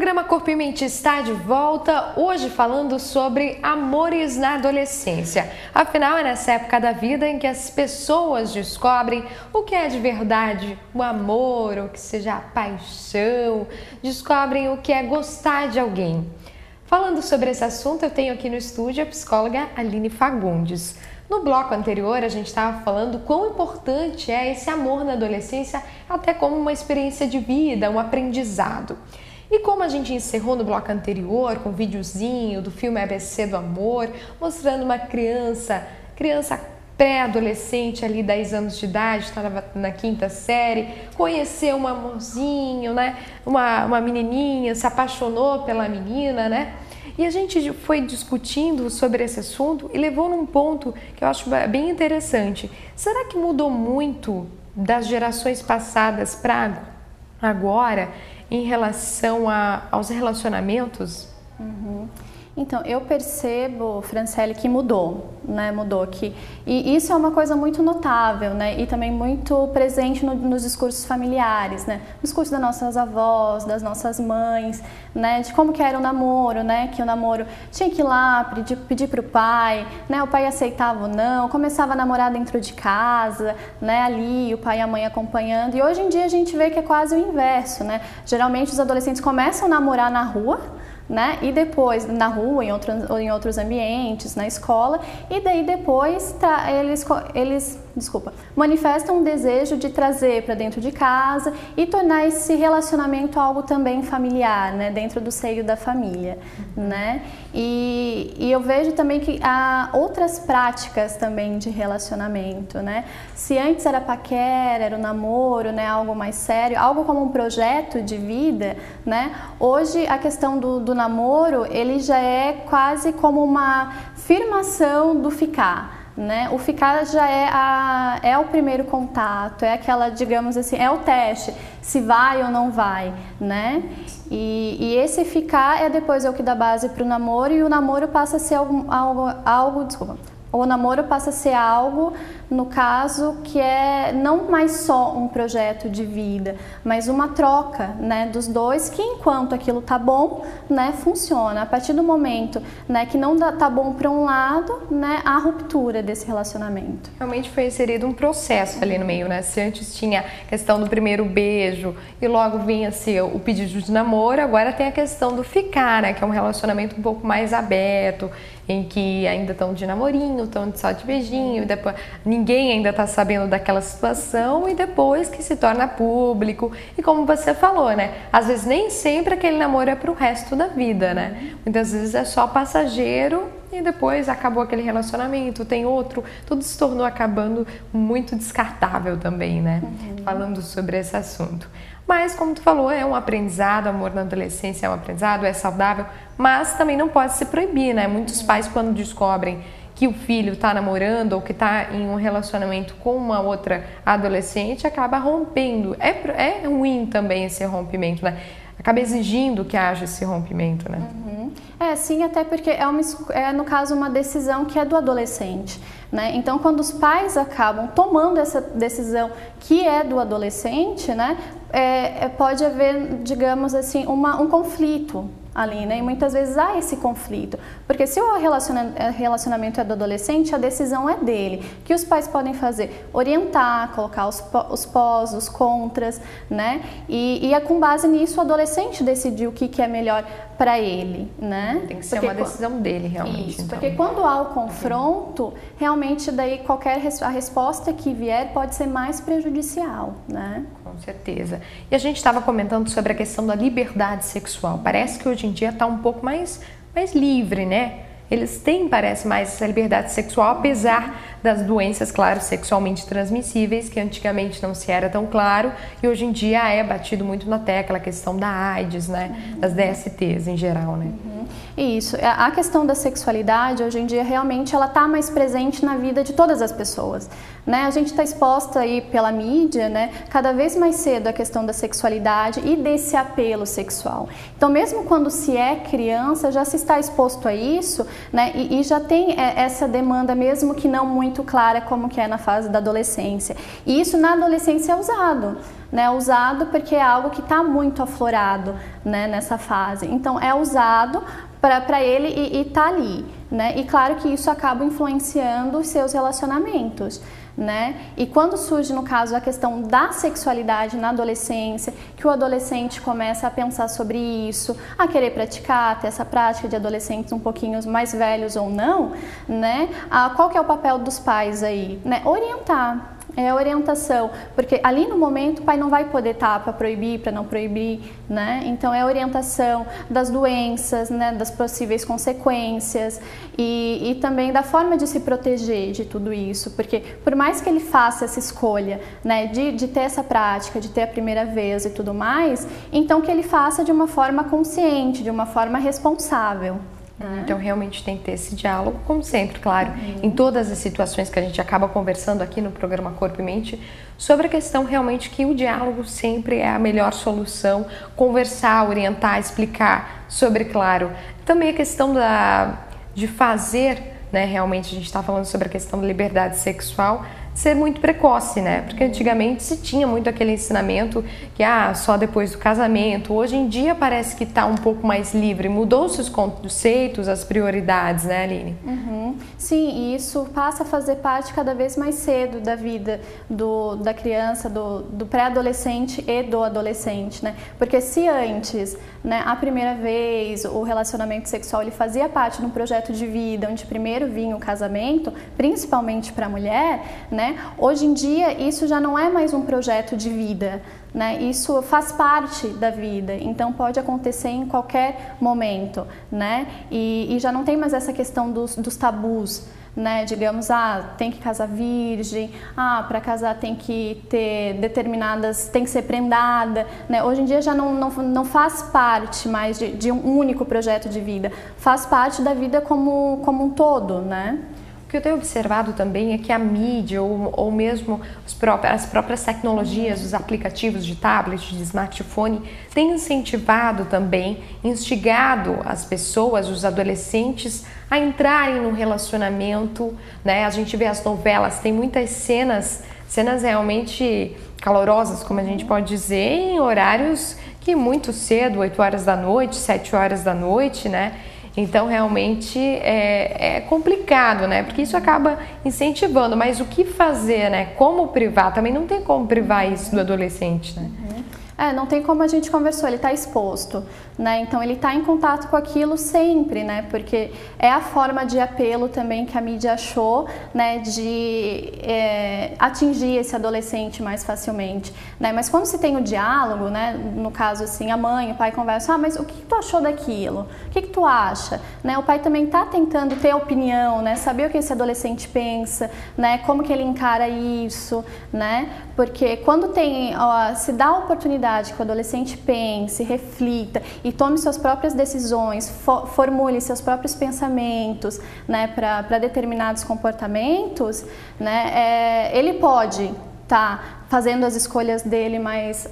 programa Corpo e Mente está de volta, hoje falando sobre amores na adolescência. Afinal, é nessa época da vida em que as pessoas descobrem o que é de verdade o amor, ou que seja a paixão, descobrem o que é gostar de alguém. Falando sobre esse assunto, eu tenho aqui no estúdio a psicóloga Aline Fagundes. No bloco anterior, a gente estava falando quão importante é esse amor na adolescência, até como uma experiência de vida, um aprendizado. E como a gente encerrou no bloco anterior com um videozinho do filme ABC do Amor, mostrando uma criança pré-adolescente ali, 10 anos de idade, estava na quinta série, conheceu um amorzinho, né? Uma menininha, se apaixonou pela menina, né? E a gente foi discutindo sobre esse assunto e levou num ponto que eu acho bem interessante. Será que mudou muito das gerações passadas para agora em relação aos relacionamentos? Então, eu percebo, Franciele, que mudou, né? E isso é uma coisa muito notável, né? E também muito presente nos discursos familiares, né? No discurso das nossas avós, das nossas mães, né? De como que era o namoro, né? Que o namoro tinha que ir lá pedir para o pai, né? O pai aceitava ou não, começava a namorar dentro de casa, né? Ali, o pai e a mãe acompanhando. E hoje em dia a gente vê que é quase o inverso, né? Geralmente os adolescentes começam a namorar na rua, né? E depois na rua, em outros ambientes, na escola, e daí depois eles manifestam um desejo de trazer para dentro de casa e tornar esse relacionamento algo também familiar, né? Dentro do seio da família, né? E eu vejo também que há outras práticas também de relacionamento, né? Se antes era paquera, era o namoro, né? Algo mais sério, algo como um projeto de vida, né? Hoje a questão do namoro, ele já é quase como uma firmação do ficar, né? O ficar já é o primeiro contato, é aquela, digamos assim, é o teste, se vai ou não vai, né? E esse ficar depois é o que dá base para o namoro, e o namoro passa a ser o namoro passa a ser algo, no caso, que é não mais só um projeto de vida, mas uma troca, né, dos dois, que enquanto aquilo tá bom, né, funciona. A partir do momento, né, que não tá bom para um lado, né, há ruptura desse relacionamento. Realmente foi inserido um processo ali no meio, né? Se antes tinha a questão do primeiro beijo e logo vinha ser o pedido de namoro, agora tem a questão do ficar, né, que é um relacionamento um pouco mais aberto, em que ainda estão de namorinho, estão só de beijinho, e depois ninguém ainda está sabendo daquela situação, e depois que se torna público. E como você falou, né? Às vezes nem sempre aquele namoro é para o resto da vida, né? Muitas vezes é só passageiro e depois acabou aquele relacionamento, tem outro, tudo se tornou acabando muito descartável também, né? Falando sobre esse assunto. Mas, como tu falou, é um aprendizado, amor na adolescência é um aprendizado, é saudável, mas também não pode se proibir, né? Muitos pais, quando descobrem que o filho está namorando ou que está em um relacionamento com uma outra adolescente, acaba rompendo. É ruim também esse rompimento, né? Acaba exigindo que haja esse rompimento, né? Sim, até porque no caso, uma decisão que é do adolescente, né? Então, quando os pais acabam tomando essa decisão que é do adolescente, né? Pode haver, digamos assim, um conflito ali, né? E muitas vezes há esse conflito, porque se o relacionamento é do adolescente, a decisão é dele. O que os pais podem fazer? Orientar, colocar os pós, os contras, né? E é com base nisso o adolescente decidir o que é melhor para ele, né? Tem que ser uma decisão dele, realmente. Isso, então. porque quando há o confronto, realmente daí a resposta que vier pode ser mais prejudicial, né? Com certeza. E a gente estava comentando sobre a questão da liberdade sexual. Parece que hoje em dia está um pouco mais livre, né? Eles têm, parece, mais essa liberdade sexual, apesar das doenças, claro, sexualmente transmissíveis, que antigamente não se era tão claro, e hoje em dia é batido muito na tecla a questão da AIDS, né? Das DSTs em geral, né? Isso. A questão da sexualidade, hoje em dia, realmente, ela está mais presente na vida de todas as pessoas, né? A gente está exposta aí pela mídia, né, cada vez mais cedo a questão da sexualidade e desse apelo sexual. Então, mesmo quando se é criança, já se está exposto a isso, né, e já tem essa demanda, mesmo que não muito clara, como que é na fase da adolescência. E isso na adolescência é usado. Né, usado porque é algo que está muito aflorado, né, nessa fase. Então, é usado para ele e está ali. Né? E claro que isso acaba influenciando os seus relacionamentos. Né? E quando surge, no caso, a questão da sexualidade na adolescência, que o adolescente começa a pensar sobre isso, a querer praticar, ter essa prática de adolescentes um pouquinho mais velhos ou não, né? Qual que é o papel dos pais aí? Né? Orientar. É a orientação, porque ali no momento o pai não vai poder estar para proibir, para não proibir, né? Então é a orientação das doenças, né? Das possíveis consequências e também da forma de se proteger de tudo isso, porque por mais que ele faça essa escolha, né? De ter essa prática, de ter a primeira vez e tudo mais, então que ele faça de uma forma consciente, de uma forma responsável. Então realmente tem que ter esse diálogo, como sempre, claro, em todas as situações que a gente acaba conversando aqui no programa Corpo e Mente, sobre a questão realmente que o diálogo sempre é a melhor solução, conversar, orientar, explicar sobre, claro, também a questão de fazer, né, realmente a gente está falando sobre a questão da liberdade sexual, ser muito precoce, né? Porque antigamente se tinha muito aquele ensinamento que só depois do casamento. Hoje em dia parece que está um pouco mais livre. Mudou-se os conceitos, as prioridades, né, Aline? Sim, e isso passa a fazer parte cada vez mais cedo da vida da criança, do pré-adolescente e do adolescente, né? Porque se antes, né, a primeira vez, o relacionamento sexual ele fazia parte de um projeto de vida, onde primeiro vinha o casamento, principalmente para a mulher, né? Hoje em dia isso já não é mais um projeto de vida, né? Isso faz parte da vida, então pode acontecer em qualquer momento, né? E já não tem mais essa questão dos tabus, né? Digamos, tem que casar virgem, para casar tem que ter determinadas, tem que ser prendada, né? Hoje em dia já não faz parte mais de um único projeto de vida, faz parte da vida como um todo, né? O que eu tenho observado também é que a mídia ou mesmo as próprias tecnologias, os aplicativos de tablet, de smartphone, têm incentivado também, instigado as pessoas, os adolescentes, a entrarem num relacionamento, né? A gente vê as novelas, tem muitas cenas realmente calorosas, como a gente pode dizer, em horários que muito cedo, 8 horas da noite, 7 horas da noite, né? Então, realmente é complicado, né? Porque isso acaba incentivando, mas o que fazer, né? Como privar? Também não tem como privar isso do adolescente, né? Não tem como, a gente conversou, ele está exposto, né? Então ele está em contato com aquilo sempre, né? Porque é a forma de apelo também que a mídia achou, né? De atingir esse adolescente mais facilmente, né? Mas quando se tem o diálogo, né? No caso assim, a mãe, o pai conversam, mas o que tu achou daquilo? O que tu acha? Né? O pai também está tentando ter opinião, né? Saber o que esse adolescente pensa, né? Como que ele encara isso, né? Porque quando se dá a oportunidade que o adolescente pense, reflita e tome suas próprias decisões, formule seus próprios pensamentos, né, para determinados comportamentos, né, ele pode estar fazendo as escolhas dele mais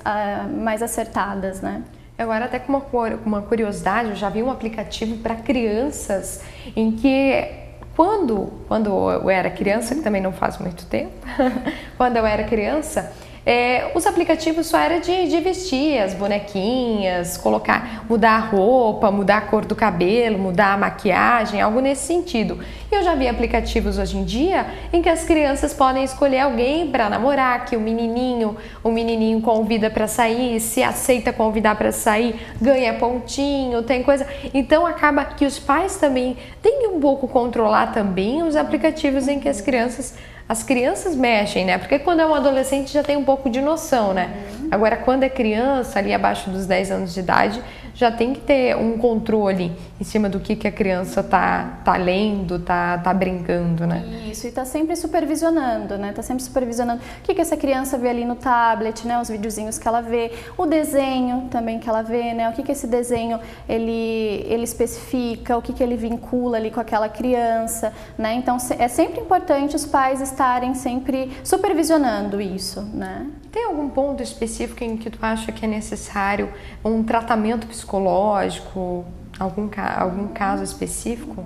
acertadas, né? Agora, até com uma curiosidade, eu já vi um aplicativo para crianças em que quando eu era criança, que também não faz muito tempo, quando eu era criança, os aplicativos só era de vestir as bonequinhas, mudar a roupa, mudar a cor do cabelo, mudar a maquiagem, algo nesse sentido. E eu já vi aplicativos hoje em dia em que as crianças podem escolher alguém para namorar, que o menininho convida para sair, se aceita convidar para sair, ganha pontinho, tem coisa. Então acaba que os pais também têm que um pouco controlar também os aplicativos em que as crianças mexem, né? Porque quando é um adolescente já tem um pouco de noção, né? Agora, quando é criança, ali abaixo dos 10 anos de idade, já tem que ter um controle em cima do que a criança tá lendo, tá brincando, né? Isso, e tá sempre supervisionando, né? Tá sempre supervisionando o que essa criança vê ali no tablet, né? Os videozinhos que ela vê, o desenho também que ela vê, né? O que esse desenho ele especifica, o que ele vincula ali com aquela criança, né? Então é sempre importante os pais estarem sempre supervisionando isso, né? Tem algum ponto específico em que tu acha que é necessário um tratamento psicológico, algum caso específico?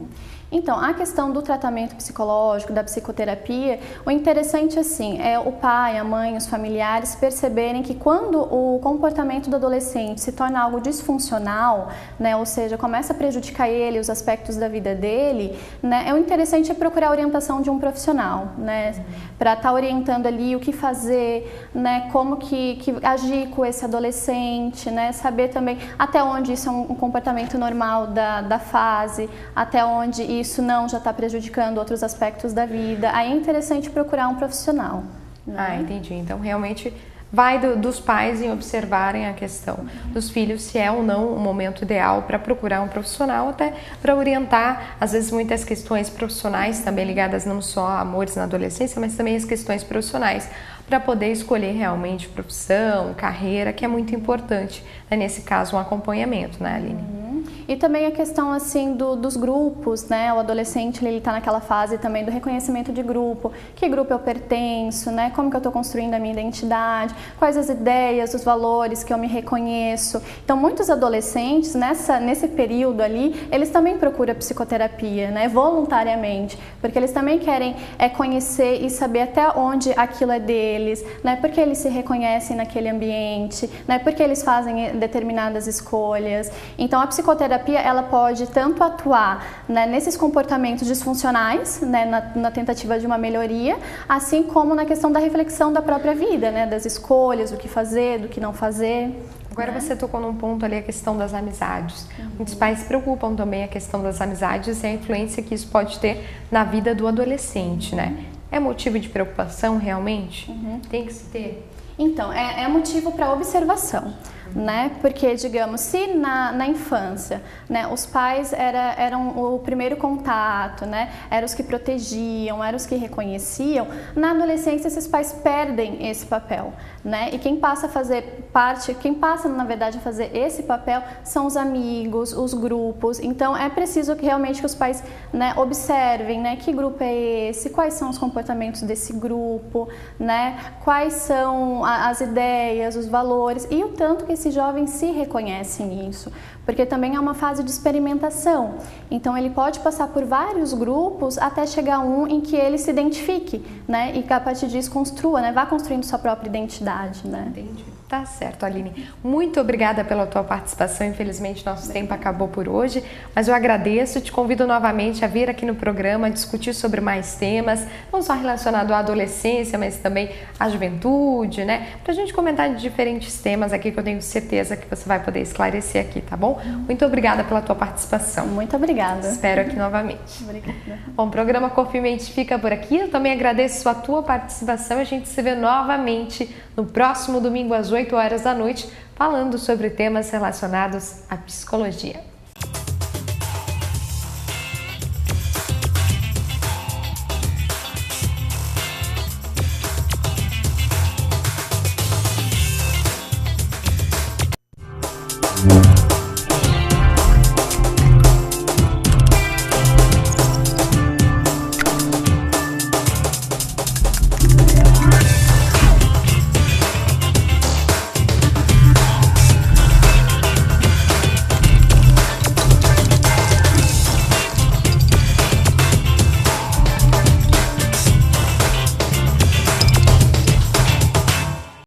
Então, a questão do tratamento psicológico, da psicoterapia, o interessante assim é o pai, a mãe, os familiares perceberem que quando o comportamento do adolescente se torna algo disfuncional, né, ou seja, começa a prejudicar ele, os aspectos da vida dele, né, o interessante é procurar a orientação de um profissional, né, para estar orientando ali o que fazer, né, como que agir com esse adolescente, né, saber também até onde isso é um comportamento normal da fase, até onde isso não já está prejudicando outros aspectos da vida. Aí é interessante procurar um profissional. Né? Ah, entendi. Então, realmente vai dos pais em observarem a questão dos filhos, se é ou não o momento ideal para procurar um profissional, até para orientar, às vezes, muitas questões profissionais também ligadas não só a amores na adolescência, mas também as questões profissionais, para poder escolher realmente profissão, carreira, que é muito importante, né? Nesse caso, um acompanhamento, né, Aline? E também a questão assim dos grupos, né? O adolescente ele está naquela fase também do reconhecimento de grupo, que grupo eu pertenço, né? Como que eu estou construindo a minha identidade, quais as ideias, os valores que eu me reconheço. Então muitos adolescentes nesse período ali, eles também procuram psicoterapia, né? Voluntariamente, porque eles também querem conhecer e saber até onde aquilo é deles, né? Porque eles se reconhecem naquele ambiente, né? Porque eles fazem determinadas escolhas. Então a psicoterapia ela pode tanto atuar, né, nesses comportamentos disfuncionais, né, na tentativa de uma melhoria, assim como na questão da reflexão da própria vida, né, das escolhas, do que fazer, do que não fazer. Agora você tocou num ponto ali, a questão das amizades. Muitos pais se preocupam também a questão das amizades e a influência que isso pode ter na vida do adolescente, né? É motivo de preocupação realmente? Tem que se ter? Então, é motivo para observação, né? Porque, digamos, se na infância, né, os pais eram o primeiro contato, né? Eram os que protegiam, eram os que reconheciam, na adolescência esses pais perdem esse papel, né? E quem passa a fazer parte, quem passa, na verdade, a fazer esse papel são os amigos, os grupos. Então, é preciso que realmente que os pais, né, observem, né, que grupo é esse, quais são os comportamentos desse grupo, né? Quais são as ideias, os valores e o tanto que esses jovens se reconhecem nisso, porque também é uma fase de experimentação. Então ele pode passar por vários grupos até chegar a um em que ele se identifique, né? E que a partir disso construa, né? Vá construindo sua própria identidade, né? Entendi. Tá certo, Aline. Muito obrigada pela tua participação. Infelizmente, nosso tempo acabou por hoje, mas eu agradeço. Te convido novamente a vir aqui no programa discutir sobre mais temas, não só relacionado à adolescência, mas também à juventude, né? Pra gente comentar de diferentes temas aqui que eu tenho certeza que você vai poder esclarecer aqui, tá bom? Muito obrigada pela tua participação. Muito obrigada. Espero aqui novamente. Obrigada. Bom, o programa Corpo e Mente fica por aqui. Eu também agradeço a tua participação. A gente se vê novamente no próximo domingo às 8 horas da noite, falando sobre temas relacionados à psicologia.